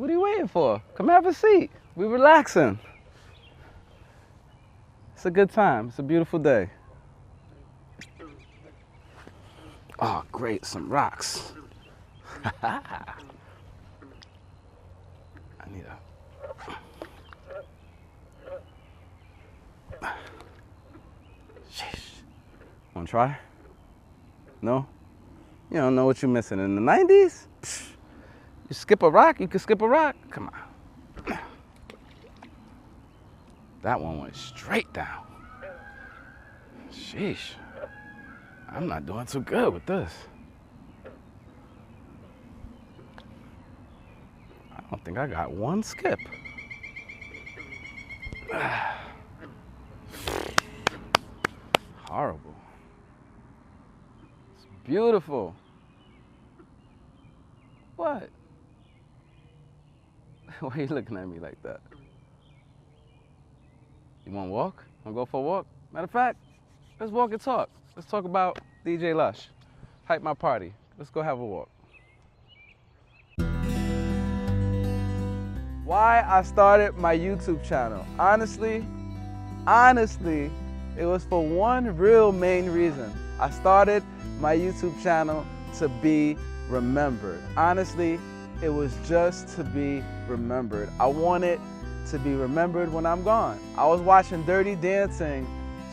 What are you waiting for? Come have a seat. We're relaxing. It's a good time. It's a beautiful day. Oh, great, some rocks. I need a... Sheesh. Wanna try? No? You don't know what you're missing. In the 90s? Psh, you skip a rock, you can skip a rock. Come on. That one went straight down. Sheesh. I'm not doing too good with this. I don't think I got one skip. Horrible. It's beautiful. What? Why are you looking at me like that? You want to walk? Want to go for a walk? Matter of fact, let's walk and talk. Let's talk about DJ Lush. Hype my party. Let's go have a walk. Why I started my YouTube channel. Honestly, it was for one real main reason. I started my YouTube channel to be remembered. Honestly, it was just to be remembered. I wanted to be remembered when I'm gone. I was watching Dirty Dancing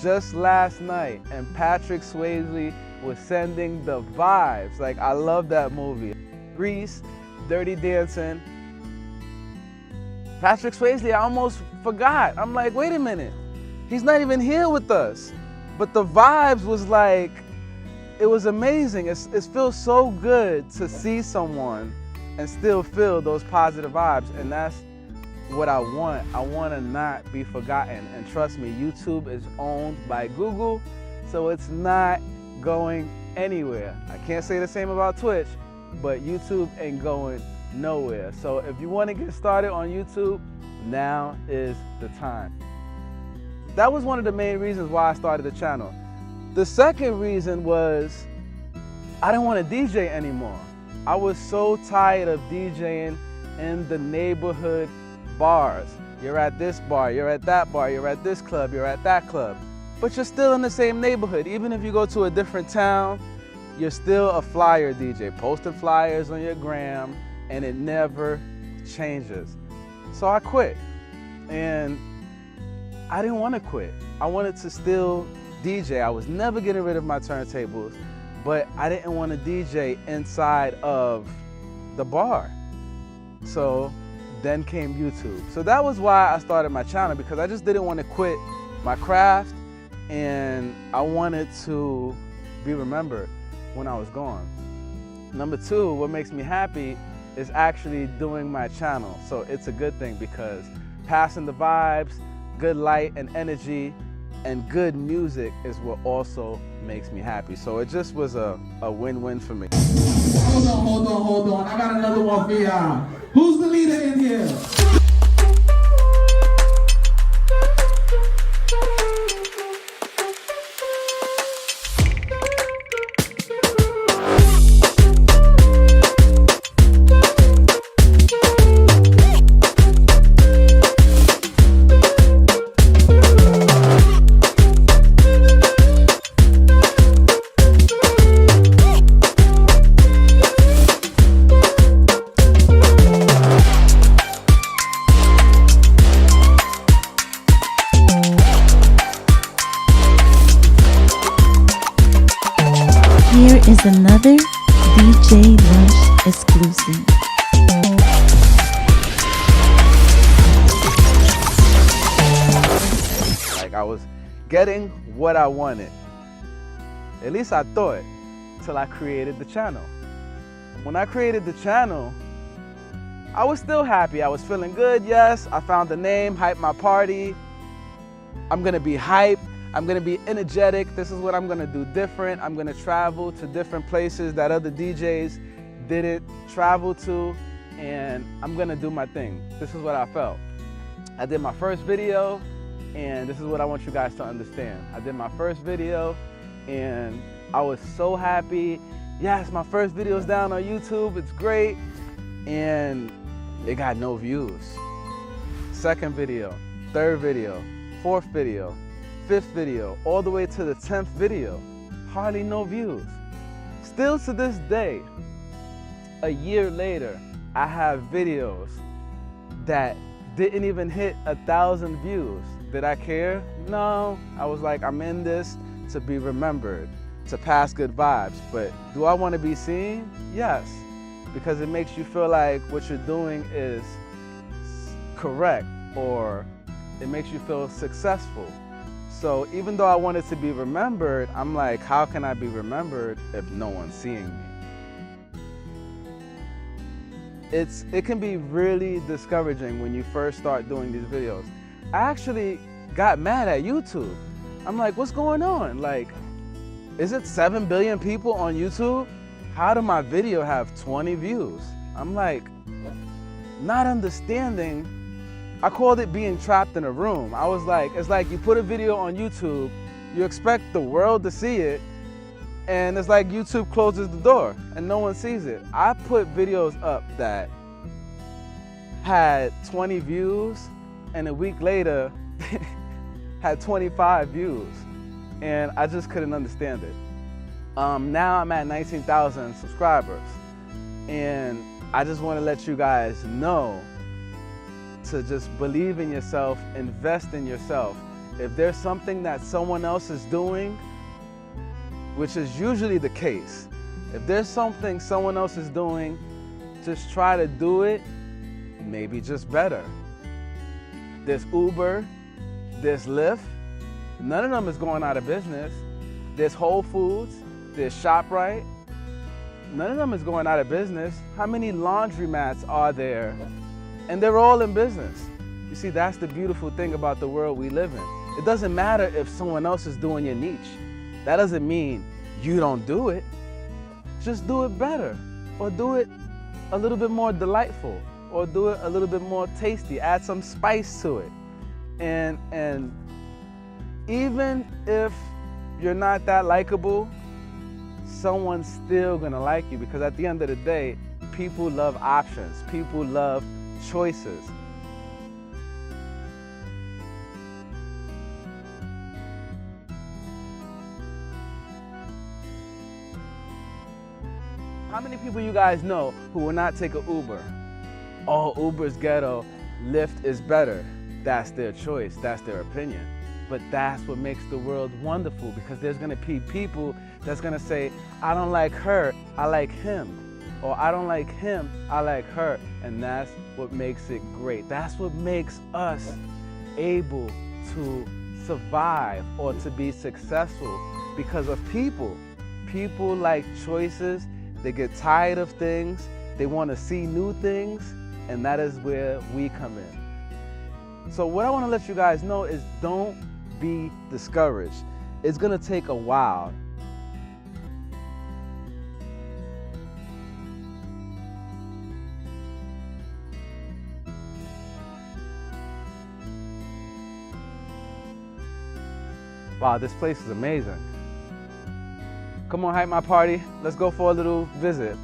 just last night and Patrick Swayze was sending the vibes. Like, I love that movie. Grease, Dirty Dancing. Patrick Swayze, I almost forgot. I'm like, wait a minute. He's not even here with us. But the vibes was like, it was amazing. It feels so good to see someone and still feel those positive vibes. And that's what I want. I want to not be forgotten. And trust me, YouTube is owned by Google, so it's not going anywhere. I can't say the same about Twitch, but YouTube ain't going nowhere. So if you want to get started on YouTube, now is the time. That was one of the main reasons why I started the channel. The second reason was I didn't want to DJ anymore. I was so tired of DJing in the neighborhood bars. You're at this bar, you're at that bar, you're at this club, you're at that club. But you're still in the same neighborhood. Even if you go to a different town, you're still a flyer DJ, posting flyers on your gram, and it never changes. So I quit. And I didn't want to quit. I wanted to still DJ. I was never getting rid of my turntables, but I didn't want to DJ inside of the bar. So then came YouTube. So that was why I started my channel, because I just didn't want to quit my craft and I wanted to be remembered when I was gone. Number two, what makes me happy is actually doing my channel. So it's a good thing because passing the vibes, good light and energy, and good music is what also makes me happy. So it just was a win-win for me. Hold on. I got another one for y'all. Who's the leader in here? Here is another DJ Lush exclusive. Like, I was getting what I wanted. At least I thought, till I created the channel. When I created the channel, I was still happy. I was feeling good, yes. I found the name, Hype My Party. I'm gonna be hype. I'm gonna be energetic. This is what I'm gonna do different. I'm gonna travel to different places that other DJs didn't travel to, and I'm gonna do my thing. This is what I felt. I did my first video, and this is what I want you guys to understand. I did my first video, and I was so happy. Yes, my first video's down on YouTube. It's great. And it got no views. Second video, third video, fourth video, fifth video, all the way to the 10th video, hardly no views. Still to this day, a year later, I have videos that didn't even hit 1,000 views. Did I care? No. I was like, I'm in this to be remembered, to pass good vibes. But do I want to be seen? Yes. Because it makes you feel like what you're doing is correct, or it makes you feel successful. So even though I wanted to be remembered, I'm like, how can I be remembered if no one's seeing me? It can be really discouraging when you first start doing these videos. I actually got mad at YouTube. I'm like, what's going on? Like, is it 7 billion people on YouTube? How did my video have 20 views? I'm like, not understanding. I called it being trapped in a room. I was like, it's like you put a video on YouTube, you expect the world to see it, and it's like YouTube closes the door and no one sees it. I put videos up that had 20 views and a week later had 25 views, and I just couldn't understand it. Now I'm at 19,000 subscribers, and I just want to let you guys know to just believe in yourself, invest in yourself. If there's something that someone else is doing, which is usually the case, if there's something someone else is doing, just try to do it, maybe just better. There's Uber, there's Lyft, none of them is going out of business. There's Whole Foods, there's ShopRite, none of them is going out of business. How many laundromats are there? And they're all in business. You see, that's the beautiful thing about the world we live in. It doesn't matter if someone else is doing your niche. That doesn't mean you don't do it. Just do it better, or do it a little bit more delightful, or do it a little bit more tasty. Add some spice to it. And even if you're not that likable, someone's still gonna like you, because at the end of the day, people love options. People love choices. How many people you guys know who will not take an Uber? Oh, Uber's ghetto, Lyft is better. That's their choice, that's their opinion. But that's what makes the world wonderful, because there's gonna be people that's gonna say, I don't like her, I like him. Or I don't like him, I like her. And that's what makes it great. That's what makes us able to survive or to be successful, because of people. People like choices. They get tired of things. They want to see new things. And that is where we come in. So what I want to let you guys know is, don't be discouraged. It's going to take a while. Wow, this place is amazing. Come on, hype my party. Let's go for a little visit.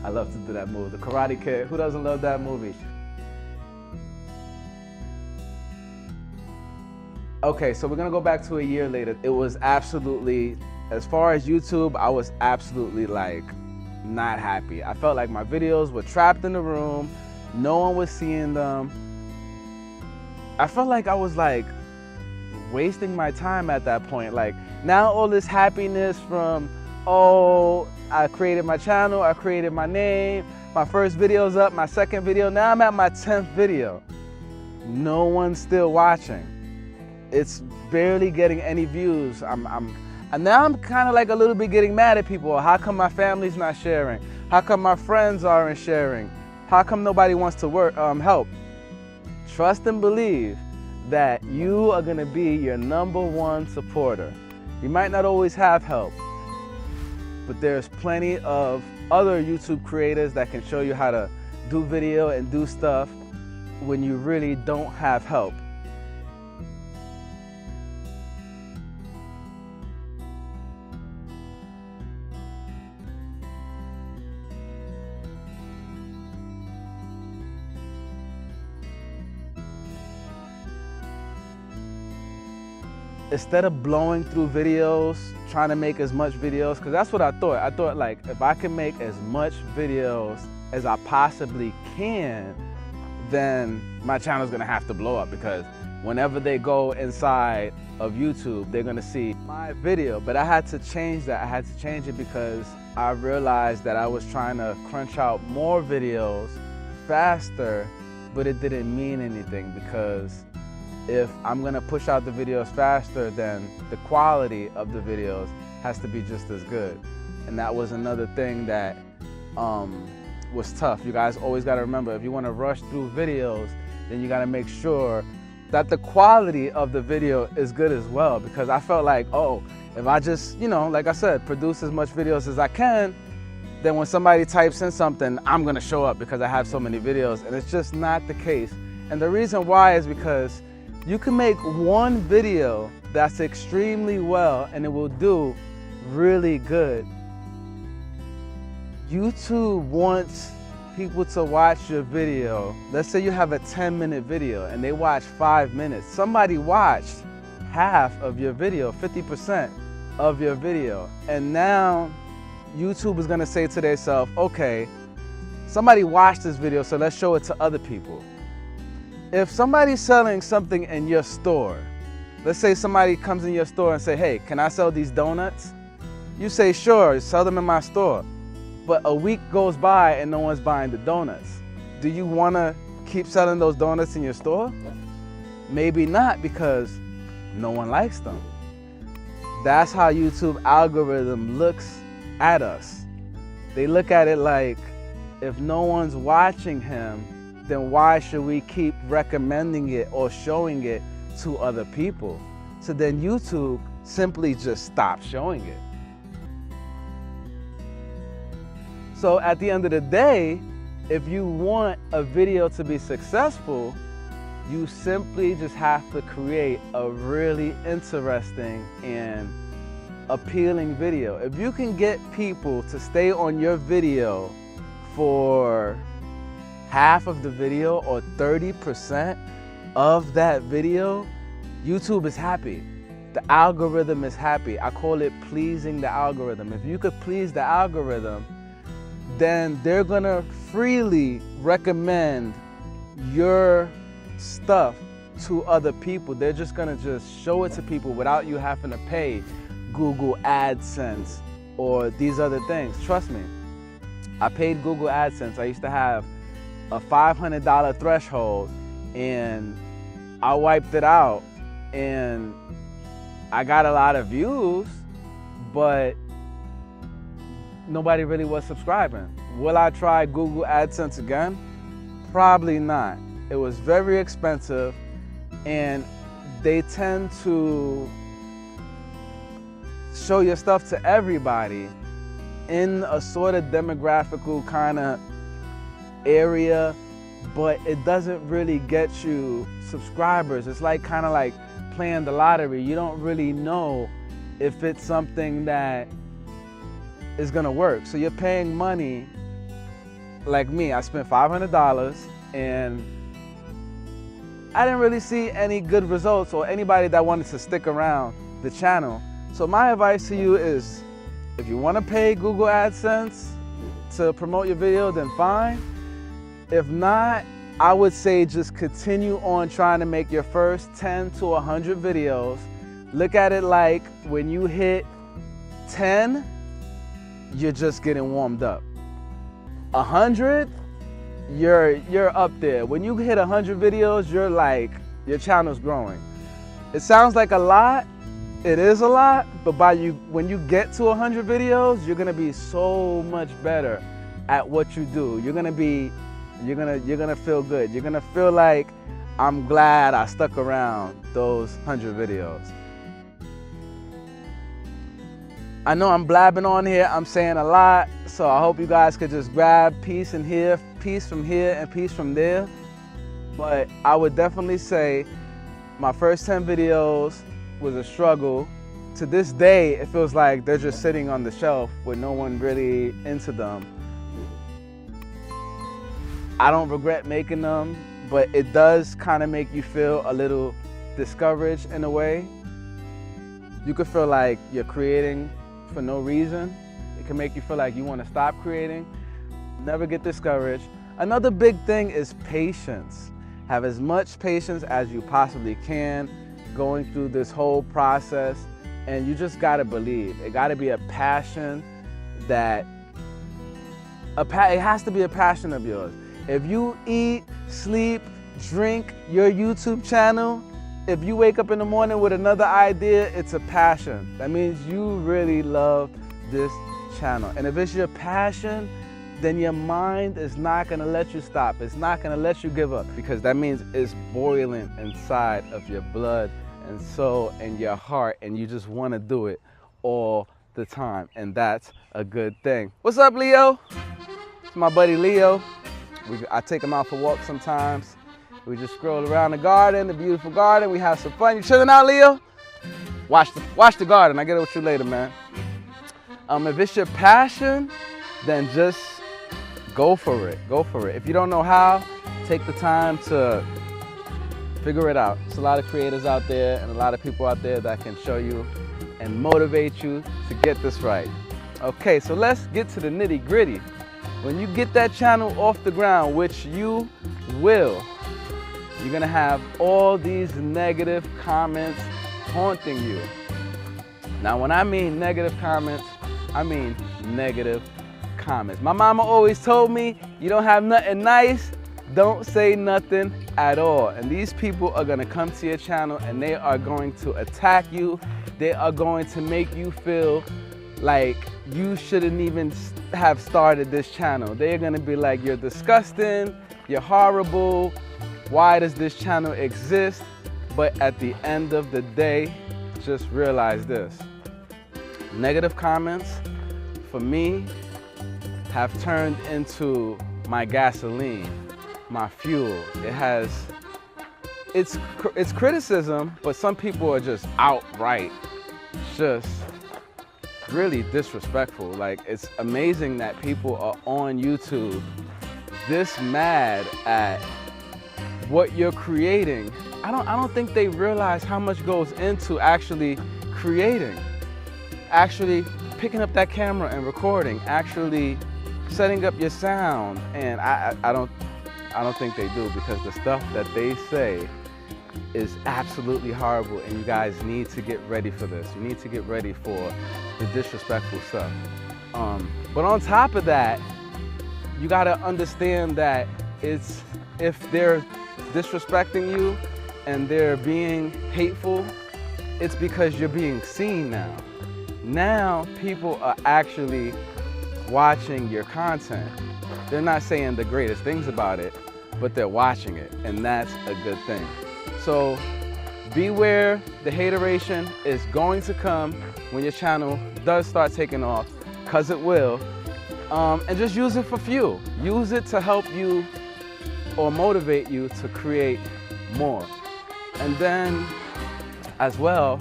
I love to do that move. The Karate Kid, who doesn't love that movie? Okay, so we're gonna go back to a year later. It was absolutely, as far as YouTube, I was absolutely like not happy. I felt like my videos were trapped in the room. No one was seeing them. I felt like I was like wasting my time at that point. Like, now all this happiness from, oh, I created my channel, I created my name, my first video's up, my second video, now I'm at my 10th video. No one's still watching. It's barely getting any views. And now I'm kind of like a little bit getting mad at people. How come my family's not sharing? How come my friends aren't sharing? How come nobody wants to help? Trust and believe that you are gonna be your #1 supporter. You might not always have help, but there's plenty of other YouTube creators that can show you how to do video and do stuff when you really don't have help. Instead of blowing through videos, trying to make as much videos, because that's what I thought. I thought like, if I can make as much videos as I possibly can, then my channel's gonna have to blow up, because whenever they go inside of YouTube, they're gonna see my video. But I had to change that. I had to change it because I realized that I was trying to crunch out more videos faster, but it didn't mean anything, because if I'm gonna push out the videos faster, then the quality of the videos has to be just as good. And that was another thing that was tough. You guys always gotta remember, if you wanna rush through videos, then you gotta make sure that the quality of the video is good as well. Because I felt like, oh, if I just, you know, like I said, produce as much videos as I can, then when somebody types in something, I'm gonna show up because I have so many videos. And it's just not the case. And the reason why is because you can make one video that's extremely well and it will do really good. YouTube wants people to watch your video. Let's say you have a 10-minute video and they watch 5 minutes. Somebody watched half of your video, 50% of your video. And now YouTube is gonna say to themselves, okay, somebody watched this video, so let's show it to other people. If somebody's selling something in your store, let's say somebody comes in your store and say, hey, can I sell these donuts? You say, sure, sell them in my store. But a week goes by and no one's buying the donuts. Do you want to keep selling those donuts in your store? Maybe not, because no one likes them. That's how YouTube algorithm looks at us. They look at it like, if no one's watching him, then why should we keep recommending it or showing it to other people? So then YouTube simply just stops showing it. So at the end of the day, if you want a video to be successful, you simply just have to create a really interesting and appealing video. If you can get people to stay on your video for half of the video or 30% of that video, YouTube is happy. The algorithm is happy. I call it pleasing the algorithm. If you could please the algorithm, then they're gonna freely recommend your stuff to other people. They're just gonna show it to people without you having to pay Google AdSense or these other things. Trust me, I paid Google AdSense. I used to have a $500 threshold and I wiped it out and I got a lot of views, but nobody really was subscribing. Will I try Google AdSense again? Probably not. It was very expensive and they tend to show your stuff to everybody in a sort of demographical kind of area, but it doesn't really get you subscribers. It's like kind of like playing the lottery. You don't really know if it's something that is gonna work. So you're paying money, like me, I spent $500 and I didn't really see any good results or anybody that wanted to stick around the channel. So my advice to you is, if you wanna pay Google AdSense to promote your video, then fine. If not, I would say just continue on trying to make your first 10 to 100 videos. Look at it like when you hit 10, you're just getting warmed up. 100, you're up there. When you hit 100 videos, you're like, your channel's growing. It sounds like a lot, It is a lot, but when you get to 100 videos, you're gonna be so much better at what you do. You're gonna feel good. You're gonna feel like, I'm glad I stuck around those 100 videos. I know I'm blabbing on here, I'm saying a lot, so I hope you guys could just grab piece in here, piece from here, and piece from there. But I would definitely say my first 10 videos was a struggle. To this day, it feels like they're just sitting on the shelf with no one really into them. I don't regret making them, but it does kind of make you feel a little discouraged in a way. You could feel like you're creating for no reason. It can make you feel like you want to stop creating. Never get discouraged. Another big thing is patience. Have as much patience as you possibly can going through this whole process, and you just gotta believe. It gotta be a passion that, it has to be a passion of yours. If you eat, sleep, drink your YouTube channel, if you wake up in the morning with another idea, it's a passion. That means you really love this channel. And if it's your passion, then your mind is not gonna let you stop. It's not gonna let you give up, because that means it's boiling inside of your blood and soul and your heart, and you just wanna do it all the time. And that's a good thing. What's up, Leo? It's my buddy Leo. I take him out for walks sometimes. We just scroll around the garden, the beautiful garden. We have some fun. You chilling out, Leo? Watch the garden. I'll get it with you later, man. If it's your passion, then just go for it. Go for it. If you don't know how, take the time to figure it out. There's a lot of creators out there and a lot of people out there that can show you and motivate you to get this right. Okay, so let's get to the nitty gritty. When you get that channel off the ground, which you will, you're gonna have all these negative comments haunting you. Now, when I mean negative comments, I mean negative comments. My mama always told me, you don't have nothing nice, don't say nothing at all. And these people are gonna come to your channel and they are going to attack you. They are going to make you feel like you shouldn't even have started this channel. They're gonna be like, you're disgusting, you're horrible, why does this channel exist? But at the end of the day, just realize this. Negative comments, for me, have turned into my gasoline, my fuel. It's criticism, but some people are just outright just really disrespectful. Like, it's amazing that people are on YouTube this mad at what you're creating. I don't think they realize how much goes into actually creating, actually picking up that camera and recording, actually setting up your sound. And I don't think they do, because the stuff that they say is absolutely horrible, and you guys need to get ready for this. You need to get ready for the disrespectful stuff. But on top of that, you gotta understand that if they're disrespecting you and they're being hateful, it's because you're being seen now. Now people are actually watching your content. They're not saying the greatest things about it, but they're watching it, and that's a good thing. So beware, the hateration is going to come when your channel does start taking off, because it will. And just use it for fuel. Use it to help you or motivate you to create more. And then, as well,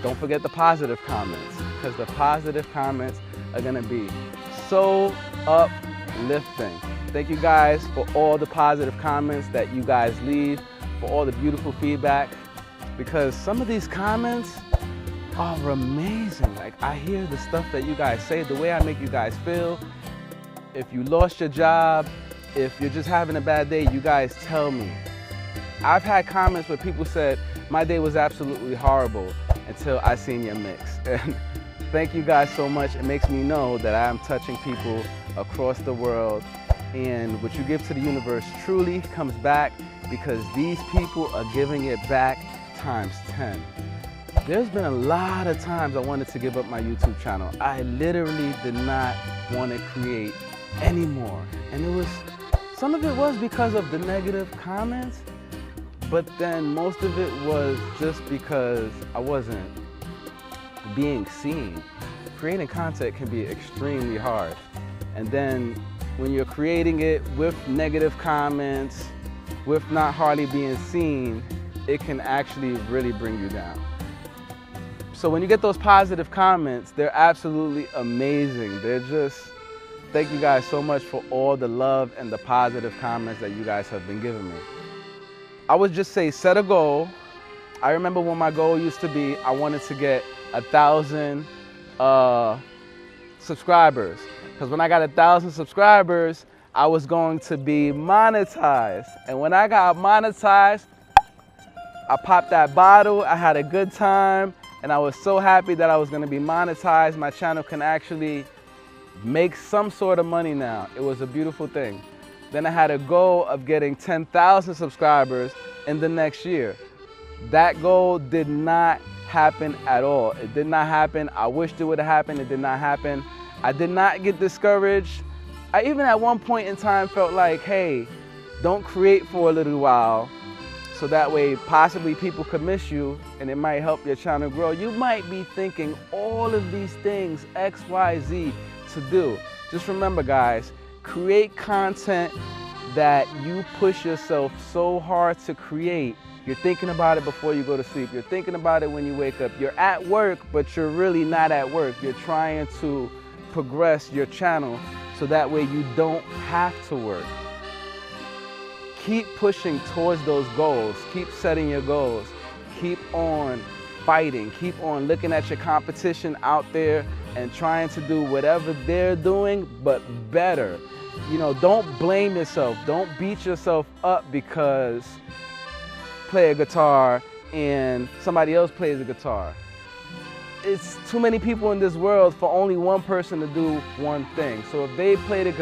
don't forget the positive comments, because the positive comments are gonna be so uplifting. Thank you guys for all the positive comments that you guys leave, for all the beautiful feedback, because some of these comments are amazing. Like, I hear the stuff that you guys say, the way I make you guys feel. If you lost your job, if you're just having a bad day, you guys tell me. I've had comments where people said, my day was absolutely horrible until I seen your mix. And thank you guys so much. It makes me know that I'm touching people across the world, and what you give to the universe truly comes back, because these people are giving it back times 10. There's been a lot of times I wanted to give up my YouTube channel. I literally did not want to create anymore. And some of it was because of the negative comments, but then most of it was just because I wasn't being seen. Creating content can be extremely hard. And then when you're creating it with negative comments, with not hardly being seen, it can actually really bring you down. So when you get those positive comments, they're absolutely amazing. They're just, thank you guys so much for all the love and the positive comments that you guys have been giving me. I would just say set a goal. I remember when my goal used to be, I wanted to get 1,000 subscribers. Because when I got 1,000 subscribers, I was going to be monetized. And when I got monetized, I popped that bottle, I had a good time, and I was so happy that I was gonna be monetized. My channel can actually make some sort of money now. It was a beautiful thing. Then I had a goal of getting 10,000 subscribers in the next year. That goal did not happen at all. It did not happen. I wished it would have happened. It did not happen. I did not get discouraged. I even at one point in time felt like, hey, don't create for a little while so that way possibly people could miss you and it might help your channel grow. You might be thinking all of these things, X, Y, Z, to do. Just remember, guys, create content that you push yourself so hard to create. You're thinking about it before you go to sleep. You're thinking about it when you wake up. You're at work, but you're really not at work. You're trying to progress your channel so that way you don't have to work. Keep pushing towards those goals. Keep setting your goals. Keep on fighting. Keep on looking at your competition out there and trying to do whatever they're doing, but better. You know, don't blame yourself. Don't beat yourself up because play a guitar and somebody else plays a guitar. It's too many people in this world for only one person to do one thing. So if they play the